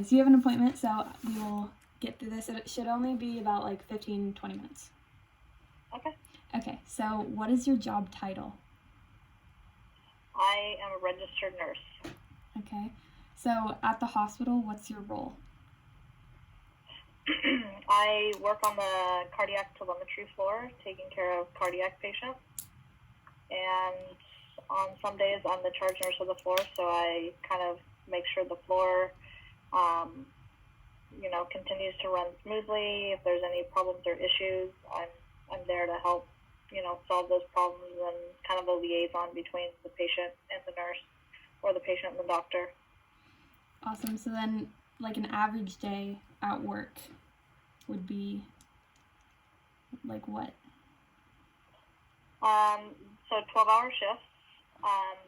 So you have an appointment, so we will get through this. It should only be about like 15-20 minutes. Okay. Okay, so what is your job title? I am a registered nurse. Okay, so at the hospital, what's your role? I work on the cardiac telemetry floor, taking care of cardiac patients. And on some days, I'm the charge nurse of the floor, so I kind of make sure the floor, continues to run smoothly. If there's any problems or issues, I'm there to help, solve those problems, and kind of a liaison between the patient and the nurse, or the patient and the doctor. Awesome. So then, like an average day at work would be like what? So 12-hour shifts.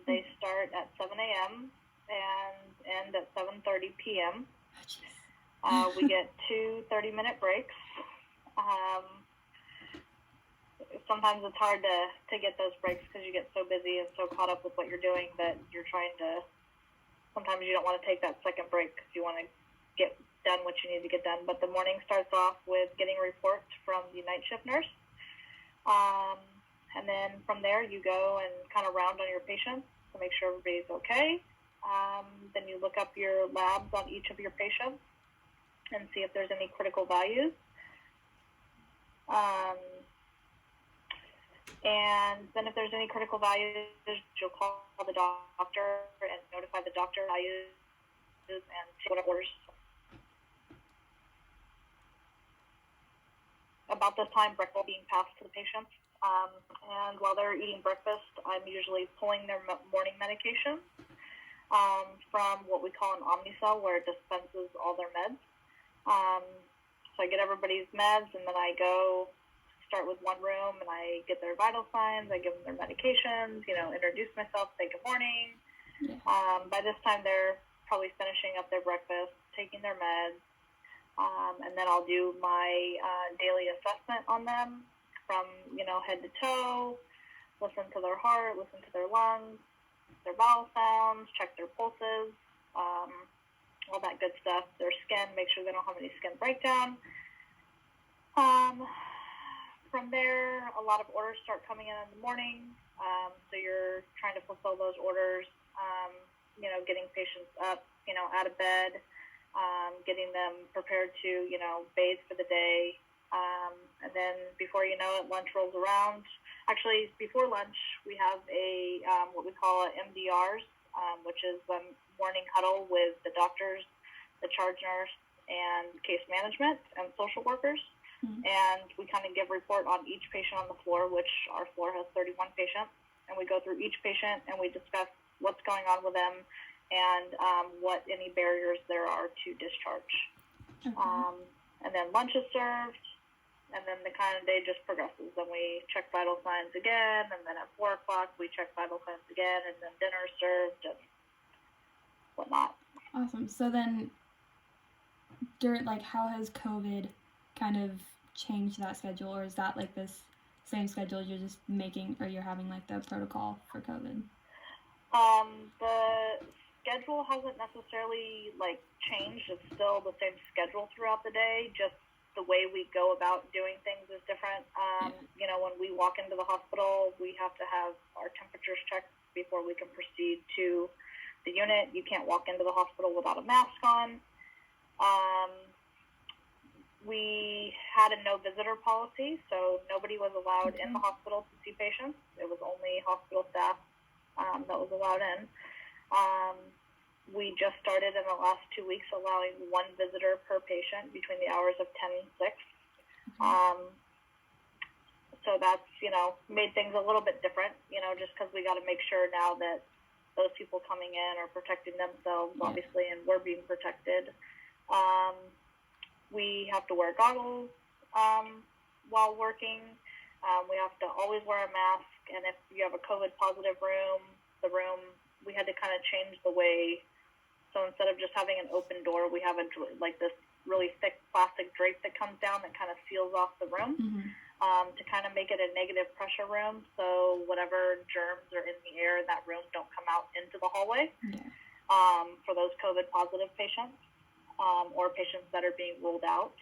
They start at 7 a.m. and end at 7:30 p.m. We get 2 30-minute breaks. Sometimes it's hard to get those breaks because you get so busy and so caught up with what you're doing that you're trying to, sometimes you don't want to take that second break because you want to get done what you need to get done. But the morning starts off with getting reports from the night shift nurse. And then from there, you go and kind of round on your patients to make sure everybody's okay. Then you look up your labs on each of your patients and see if there's any critical values. And then if there's any critical values, you'll call the doctor and notify the doctor values and take whatever orders. About this time, breakfast being passed to the patients. And while they're eating breakfast, I'm usually pulling their morning medication from what we call an Omnicell, where it dispenses all their meds. So I get everybody's meds, and then I go start with one room, and I get their vital signs, I give them their medications, introduce myself, say good morning. Yeah. By this time, they're probably finishing up their breakfast, taking their meds, and then I'll do my daily assessment on them from, head to toe, listen to their heart, listen to their lungs, their bowel sounds, check their pulses, all that good stuff, their skin, make sure they don't have any skin breakdown. From there, a lot of orders start coming in the morning, so you're trying to fulfill those orders, getting patients up, out of bed, getting them prepared to, bathe for the day, and then before you know it, lunch rolls around. Actually, before lunch, we have a what we call MDRs, which is a morning huddle with the doctors, the charge nurse, and case management and social workers. Mm-hmm. And we kind of give a report on each patient on the floor, which our floor has 31 patients. And we go through each patient and we discuss what's going on with them and what any barriers there are to discharge. Okay. And then lunch is served, and then the kind of day just progresses. Then we check vital signs again, and then at 4 o'clock we check vital signs again, and then dinner is served and whatnot. Awesome. So then, how has COVID kind of changed that schedule, or is that like this same schedule you're just making, or you're having like the protocol for COVID? The schedule hasn't necessarily changed. It's still the same schedule throughout the day, just the way we go about doing things is different. When we walk into the hospital, we have to have our temperatures checked before we can proceed to the unit. You can't walk into the hospital without a mask on. We had a no visitor policy, so nobody was allowed in the hospital to see patients. It was only hospital staff that was allowed in. We just started in the last 2 weeks allowing 1 visitor per patient between the hours of 10 and 6. So that's, made things a little bit different, just because we got to make sure now that those people coming in are protecting themselves, obviously, and we're being protected. We have to wear goggles while working. We have to always wear a mask. And if you have a COVID positive room, we had to kind of change the way. So instead of just having an open door, we have this really thick plastic drape that comes down that kind of seals off the room, to kind of make it a negative pressure room. So whatever germs are in the air in that room don't come out into the hallway for those COVID positive patients. or patients that are being ruled out.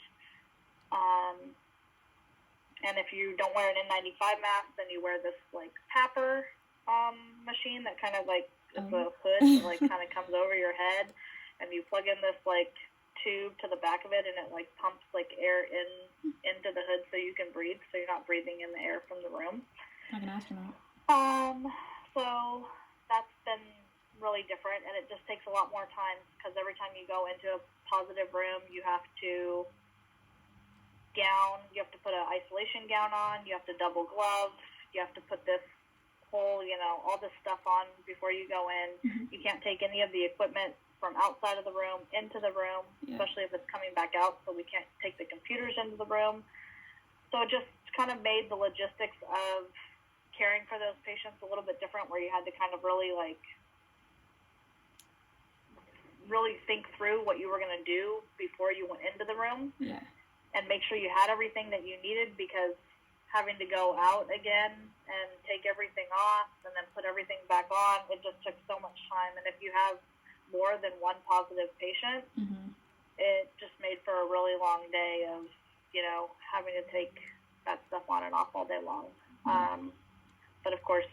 And if you don't wear an N95 mask, then you wear this like PAPR machine that kind of like is a hood that like kind of comes over your head, and you plug in this like tube to the back of it, and it like pumps like air into the hood so you can breathe, so you're not breathing in the air from the room. Like an astronaut. So that's been really different, and it just takes a lot more time because every time you go into a positive room, you have to put an isolation gown on, you have to double glove, you have to put this whole, all this stuff on before you go in. Mm-hmm. You can't take any of the equipment from outside of the room into the room, especially if it's coming back out, so we can't take the computers into the room. So it just kind of made the logistics of caring for those patients a little bit different, where you had to kind of really think through what you were going to do before you went into the room. Yeah. And make sure you had everything that you needed, because having to go out again and take everything off and then put everything back on, it just took so much time. And if you have more than one positive patient, mm-hmm. it just made for a really long day of, having to take that stuff on and off all day long. Mm-hmm. But of course,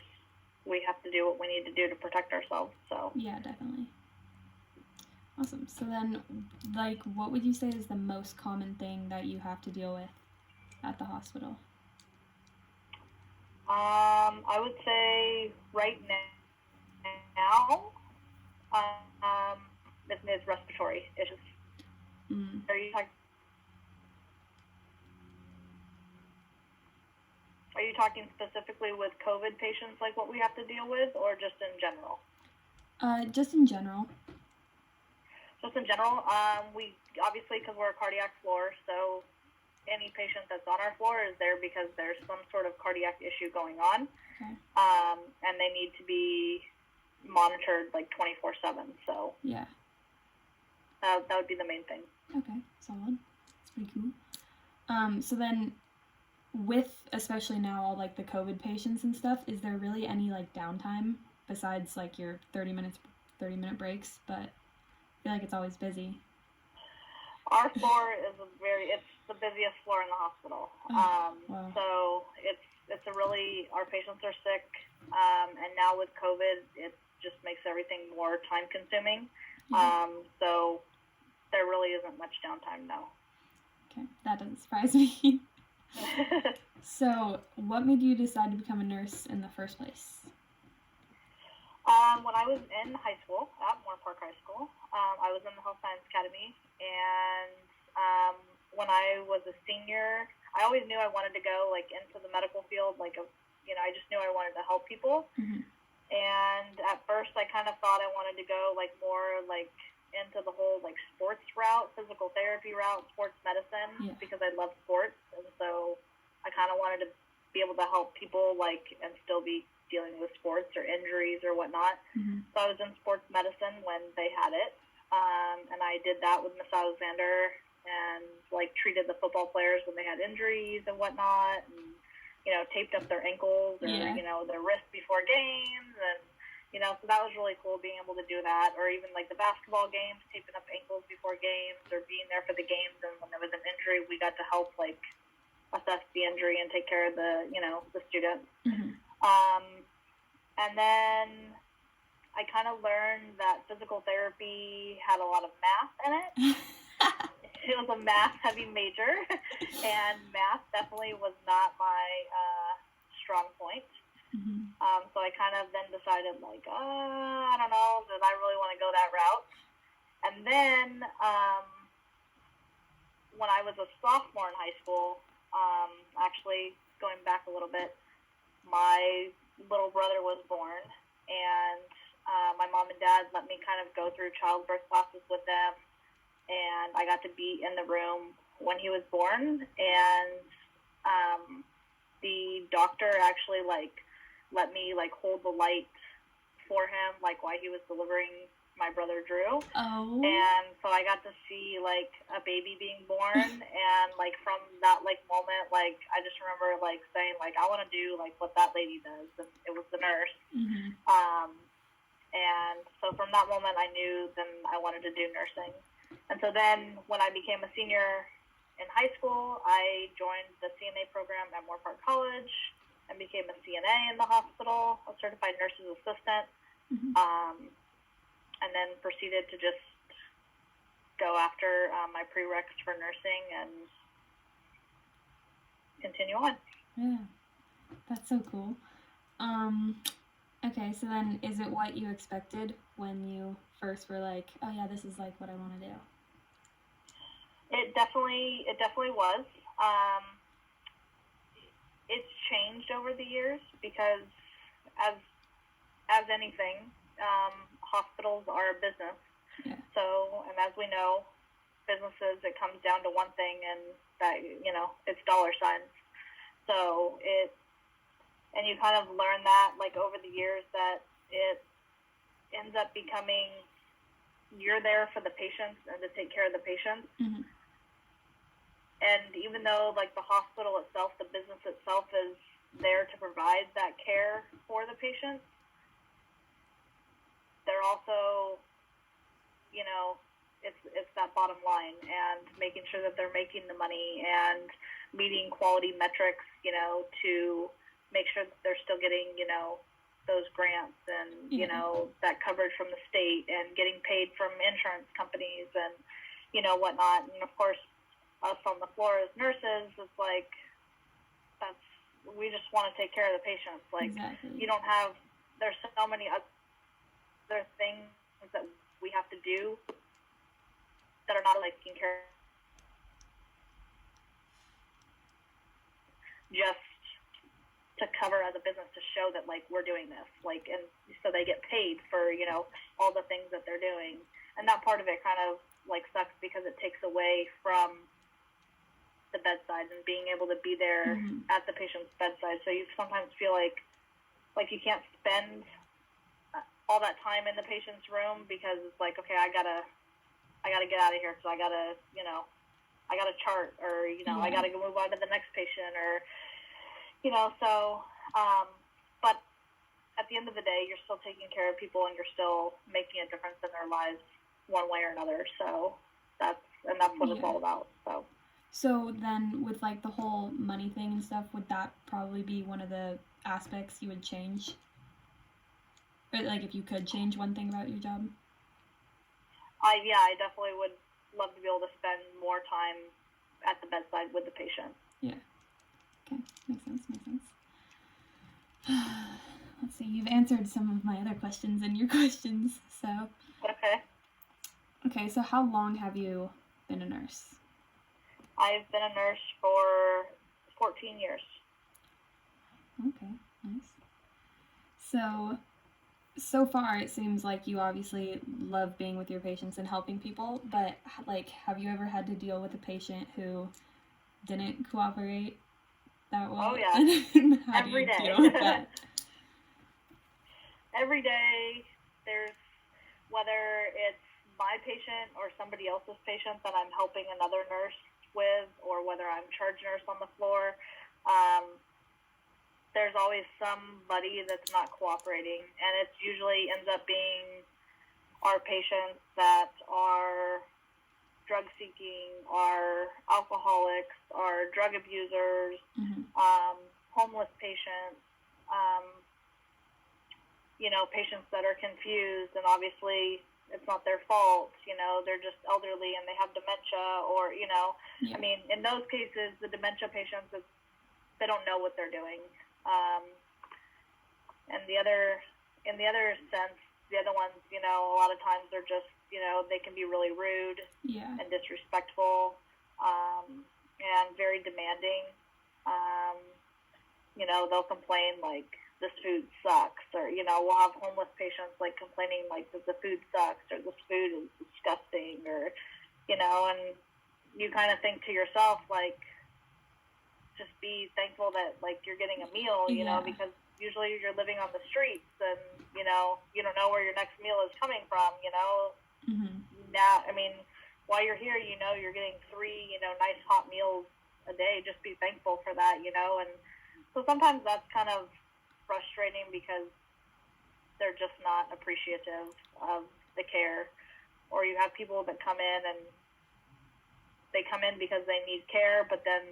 we have to do what we need to do to protect ourselves. So yeah, definitely. Awesome. So then, what would you say is the most common thing that you have to deal with at the hospital? I would say right now, this is respiratory issues. Mm. Are you talking specifically with COVID patients, like what we have to deal with, or just in general? Just in general. Just in general, we obviously, because we're a cardiac floor, so any patient that's on our floor is there because there's some sort of cardiac issue going on, okay. And they need to be monitored like 24/7. So yeah, that would be the main thing. Okay, solid. That's pretty cool. So then, with especially now all like the COVID patients and stuff, is there really any like downtime besides like your 30 minute breaks? But I feel like it's always busy. Our floor is it's the busiest floor in the hospital. Wow. So it's a really, our patients are sick, and now with COVID, it just makes everything more time consuming. Yeah. So there really isn't much downtime now. Okay, that doesn't surprise me. So, what made you decide to become a nurse in the first place? When I was in high school, at Moore Park High School, I was in the Health Science Academy, and when I was a senior, I always knew I wanted to go like into the medical field, I just knew I wanted to help people. Mm-hmm. And at first, I kind of thought I wanted to go more into the whole sports route, physical therapy route, sports medicine, because I love sports, and so I kind of wanted to be able to help people and still be dealing with sports or injuries or whatnot. Mm-hmm. So I was in sports medicine when they had it, and I did that with Miss Alexander, and treated the football players when they had injuries and whatnot, and taped up their ankles or their wrists before games, and so that was really cool being able to do that. Or even the basketball games, taping up ankles before games, or being there for the games, and when there was an injury, we got to help assess the injury and take care of the the students. Mm-hmm. And then I kind of learned that physical therapy had a lot of math in it. It was a math-heavy major, and math definitely was not my strong point. Mm-hmm. So I kind of then decided, I don't know, that I really want to go that route. And then when I was a sophomore in high school, actually going back a little bit, my little brother was born, and my mom and dad let me kind of go through childbirth classes with them, and I got to be in the room when he was born, and the doctor actually let me hold the light for him while he was delivering my brother Drew. Oh. And so I got to see a baby being born, and from that moment, I just remember saying I want to do what that lady does, and it was the nurse. Mm-hmm. And so from that moment I knew then I wanted to do nursing. And so then when I became a senior in high school, I joined the CNA program at Moore Park College and became a CNA in the hospital, a certified nurse's assistant, and then proceeded to just go after my prereqs for nursing and continue on. Yeah, that's so cool. Okay, so then is it what you expected when you first were like, oh yeah, this is like what I want to do? It definitely was. It's changed over the years because as anything, hospitals are a business. Yeah. So, and as we know, businesses, it comes down to one thing, and that, it's dollar signs. So and you kind of learn that like over the years that it ends up becoming you're there for the patients and to take care of the patients. Mm-hmm. And even though like the hospital itself, the business itself is there to provide that care for the patients, they're also, it's that bottom line and making sure that they're making the money and meeting quality metrics, to make sure that they're still getting, those grants and, that coverage from the state and getting paid from insurance companies and, whatnot. And of course, us on the floor as nurses, it's like, we just want to take care of the patients. Like, exactly. You don't have, there's so many other things that we have to do that are not like taking care of just to cover as a business to show that like we're doing this, like, and so they get paid for, all the things that they're doing. And that part of it kind of like sucks because it takes away from the bedside and being able to be there at the patient's bedside. So you sometimes feel like you can't spend all that time in the patient's room because it's like, okay, I gotta get out of here. So I gotta chart or, I gotta go move on to the next patient or, so, but at the end of the day, you're still taking care of people and you're still making a difference in their lives one way or another. So that's what it's all about. So then with like the whole money thing and stuff, would that probably be one of the aspects you would change? Or like if you could change one thing about your job? I definitely would love to be able to spend more time at the bedside with the patient. Yeah. Okay, makes sense. Let's see, you've answered some of my other questions in your questions, so. Okay, so how long have you been a nurse? I've been a nurse for 14 years. Okay, nice. So far it seems like you obviously love being with your patients and helping people, but like, have you ever had to deal with a patient who didn't cooperate that well? Oh yeah. And how Every do you day. deal with that? Every day there's, whether it's my patient or somebody else's patient that I'm helping another nurse with, or whether I'm charge nurse on the floor, there's always somebody that's not cooperating, and it usually ends up being our patients that are drug seeking, are alcoholics, are drug abusers, homeless patients, patients that are confused, and obviously it's not their fault, they're just elderly and they have dementia, or, I mean, in those cases, the dementia patients, they don't know what they're doing. And in the other sense, the other ones, a lot of times they're just, they can be really rude and disrespectful, and very demanding. They'll complain like, this food sucks, or, we'll have homeless patients like complaining like that the food sucks, or this food is disgusting, or, and you kind of think to yourself, like, just be thankful that like you're getting a meal, because usually you're living on the streets and, you don't know where your next meal is coming from, Now, I mean, while you're here, you're getting 3, nice hot meals a day. Just be thankful for that, and so sometimes that's kind of frustrating because they're just not appreciative of the care, or you have people that come in and they come in because they need care, but then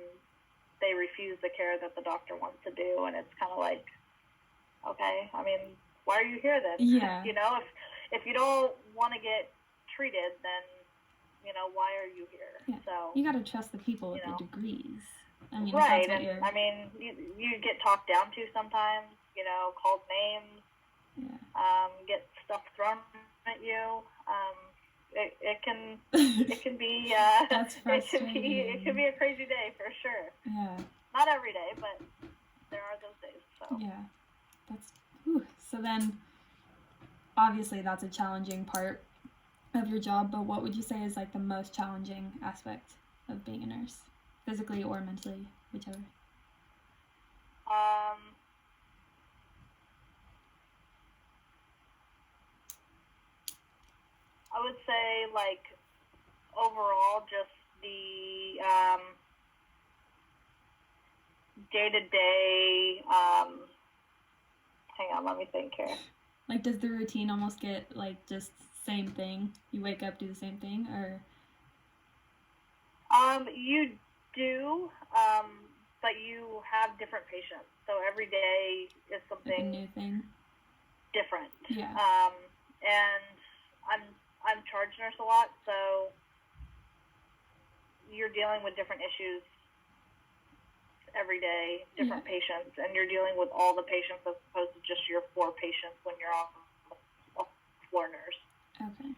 they refuse the care that the doctor wants to do, and it's kind of like, okay, I mean, why are you here then? Yeah. You know, if you don't want to get treated, then, you know, why are you here? Yeah. So You gotta trust the people with you know. the degrees. I mean, Right, if that's what and you're... I mean, you get talked down to sometimes, you know, called names, Yeah. get stuff thrown at you. It can be That's frustrating. it can be a crazy day for sure. Yeah. Not every day, but there are those days. So Yeah. That's... Whew. So then, obviously that's a challenging part of your job, but what would you say is like the most challenging aspect of being a nurse? Physically or mentally, whichever. I would say, like, overall, just the day-to-day, hang on, let me think here. Like, does the routine almost get, like, just same thing? You wake up, do the same thing, or? You do, but you have different patients. So every day is something like a new thing? different. Yeah. And I'm charge nurse a lot, so you're dealing with different issues every day, different patients, and you're dealing with all the patients as opposed to just your 4 patients when you're on a floor nurse. Okay.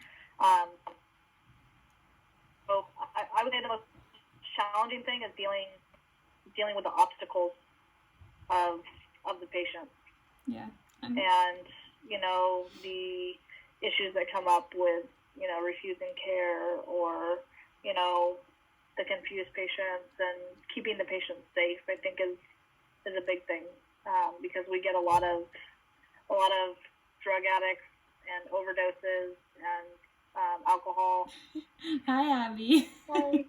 So I would say the most challenging thing is dealing with the obstacles of the patient. Yeah. And, you know, the issues that come up with, you know, refusing care or, you know, the confused patients and keeping the patients safe, I think is a big thing, because we get a lot of drug addicts and overdoses and alcohol. Hi, Abby. Hi.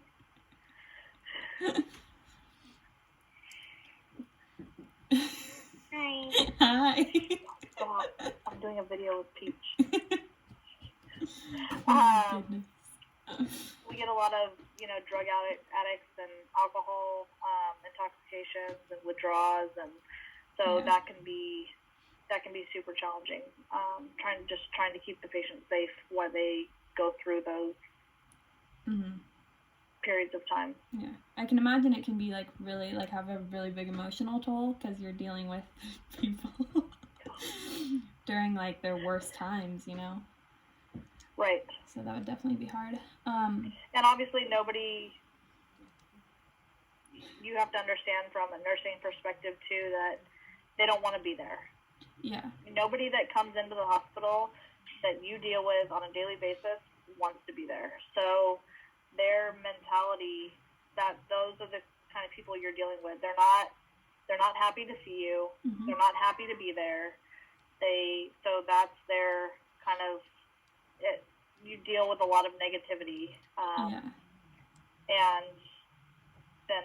Hi. Oh, I'm doing a video with Peach. Oh my goodness. We get a lot of, you know, drug addicts and alcohol intoxications and withdrawals, and so that can be super challenging. Trying to keep the patient safe while they go through those periods of time. Yeah, I can imagine it can be like really like have a really big emotional toll because you're dealing with people during like their worst times, you know. Right. So that would definitely be hard. And obviously you have to understand from a nursing perspective too that they don't want to be there. Yeah. Nobody that comes into the hospital that you deal with on a daily basis wants to be there. So their mentality, that those are the kind of people you're dealing with. They're not happy to see you. Mm-hmm. They're not happy to be there. So that's their kind of it. You deal with a lot of negativity, and then,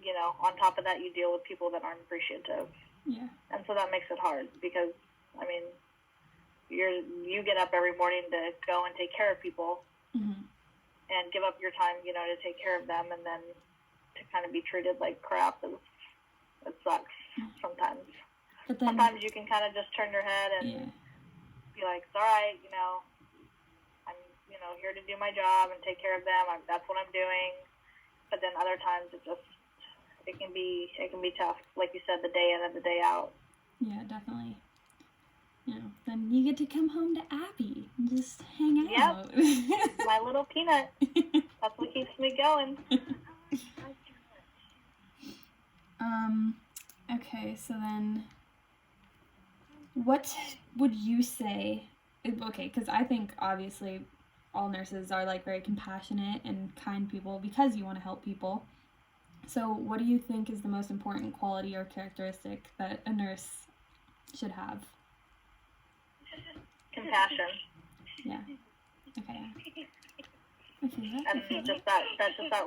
you know, on top of that, you deal with people that aren't appreciative. Yeah. And so that makes it hard because, I mean, you get up every morning to go and take care of people and give up your time, you know, to take care of them, and then to kind of be treated like crap. It sucks sometimes. But then, sometimes you can kind of just turn your head and be like, it's all right, you know, I'm, you know, here to do my job and take care of them. That's what I'm doing. But then other times it can be tough. Like you said, the day in and the day out. Yeah, definitely. You know, then you get to come home to Abby and just hang out. Yep. My little peanut. That's what keeps me going. Okay, so then what would you say, okay, because I think obviously all nurses are like very compassionate and kind people because you want to help people. So what do you think is the most important quality or characteristic that a nurse should have? Compassion. Yeah. Okay. And just that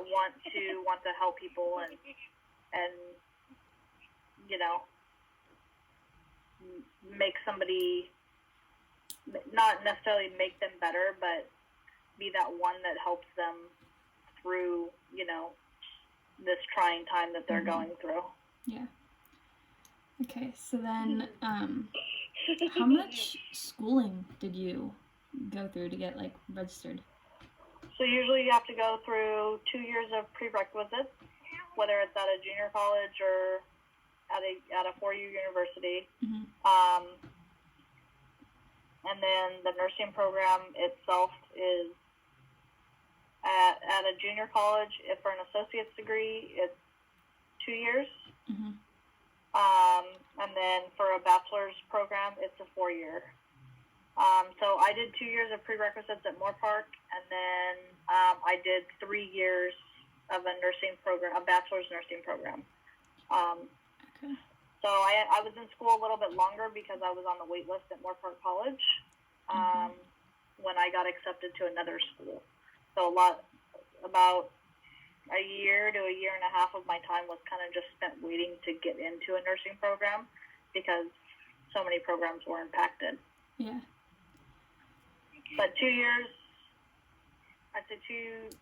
want to help people and you know, make somebody, not necessarily make them better, but be that one that helps them through, you know, this trying time that they're going through. Yeah. Okay, so then, how much schooling did you go through to get, like, registered? So usually you have to go through 2 years of prerequisites, whether it's at a junior college or at a 4-year university. And then the nursing program itself is at a junior college. If for an associate's degree, it's 2 years. And then for a bachelor's program, it's a 4-year. So I did 2 years of prerequisites at Moorpark, and then I did 3 years of a nursing program, a bachelor's nursing program. Okay. So I was in school a little bit longer because I was on the wait list at Moorpark College when I got accepted to another school. So about a year to a year and a half of my time was kind of just spent waiting to get into a nursing program because so many programs were impacted. Yeah. But 2 years, I'd say two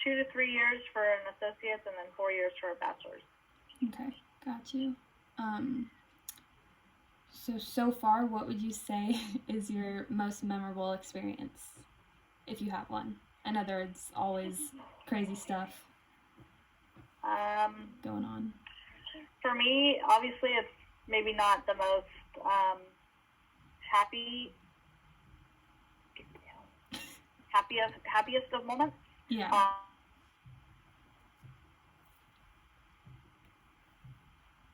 to 3 years for an associate's and then 4 years for a bachelor's. Okay, got you. So far, what would you say is your most memorable experience, if you have one? I know there's always crazy stuff going on. For me, obviously, it's maybe not the most happiest of moments. Yeah.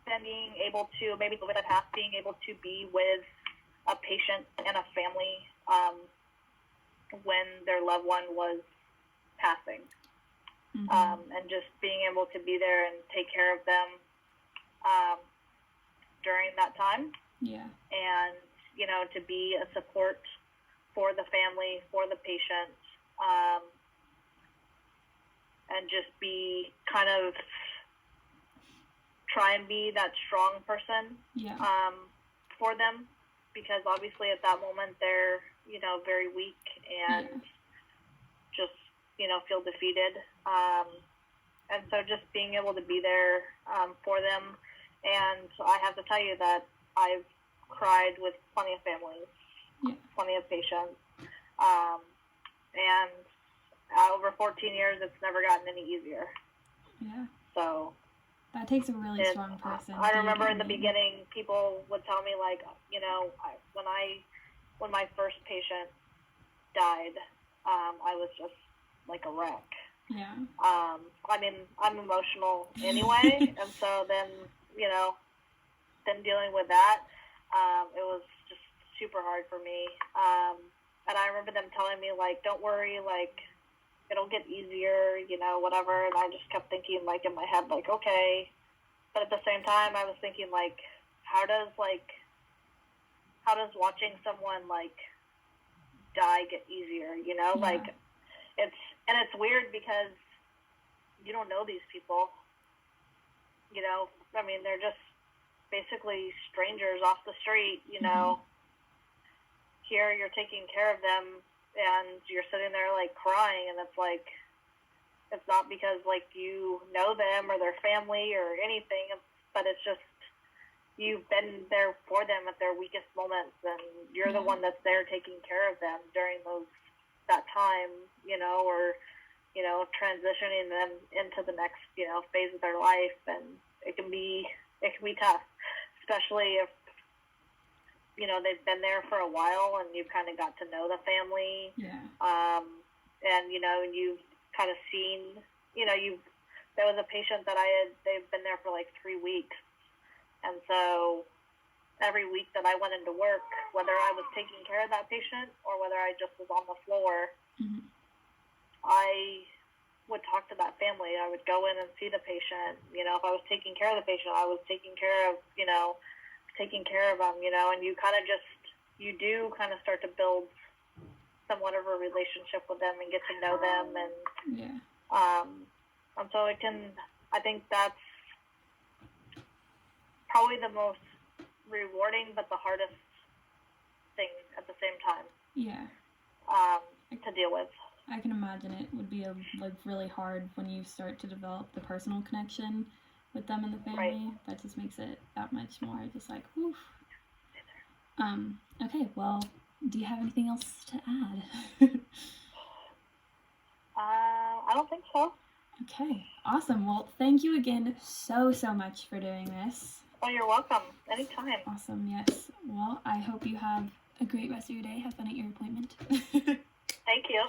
Then being able to, maybe over the past, being able to be with a patient and a family when their loved one was passing. And just being able to be there and take care of them during that time. Yeah. And, you know, to be a support for the family, for the patient, and just be kind of try and be that strong person for them, because obviously at that moment they're, you know, very weak and just, you know, feel defeated. And so just being able to be there for them. And I have to tell you that I've cried with plenty of families, plenty of patients. And over 14 years, it's never gotten any easier. Yeah. So that takes a really strong person. I remember in the beginning, people would tell me, like, you know, when my first patient died, I was just like a wreck. Yeah. I mean, I'm emotional anyway, and so then, you know, then dealing with that, it was just super hard for me. And I remember them telling me, like, don't worry, like, it'll get easier, you know, whatever. And I just kept thinking, like, in my head, like, okay. But at the same time, I was thinking, like, how does watching someone, like, die get easier, you know? Yeah. Like, it's weird because you don't know these people, you know? I mean, they're just basically strangers off the street, you know? Here you're taking care of them, and you're sitting there, like, crying, and it's like, it's not because, like, you know them or their family or anything, but it's just you've been there for them at their weakest moments, and you're the one that's there taking care of them during that time, you know, or, you know, transitioning them into the next, you know, phase of their life. And it can be tough, especially if, you know, they've been there for a while and you've kind of got to know the family. Yeah. And, you know, you've kind of seen, you know, there was a patient that they've been there for like 3 weeks. And so every week that I went into work, whether I was taking care of that patient or whether I just was on the floor, I would talk to that family. I would go in and see the patient. You know, if I was taking care of the patient, I was taking care of them, you know, and you kind of do kind of start to build somewhat of a relationship with them and get to know them. And, and so I think that's probably the most rewarding, but the hardest thing at the same time. Yeah. To deal with. I can imagine it would be like really hard when you start to develop the personal connection with them and the family. Right. That just makes it that much more just like, whew. Okay, well, do you have anything else to add? I don't think so. Okay, awesome. Well, thank you again so much for doing this. Oh, you're welcome. Anytime. Awesome, yes. Well, I hope you have a great rest of your day. Have fun at your appointment. Thank you.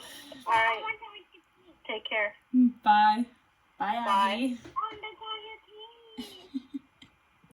All right. Take care. Bye. Bye, Bye. Abby.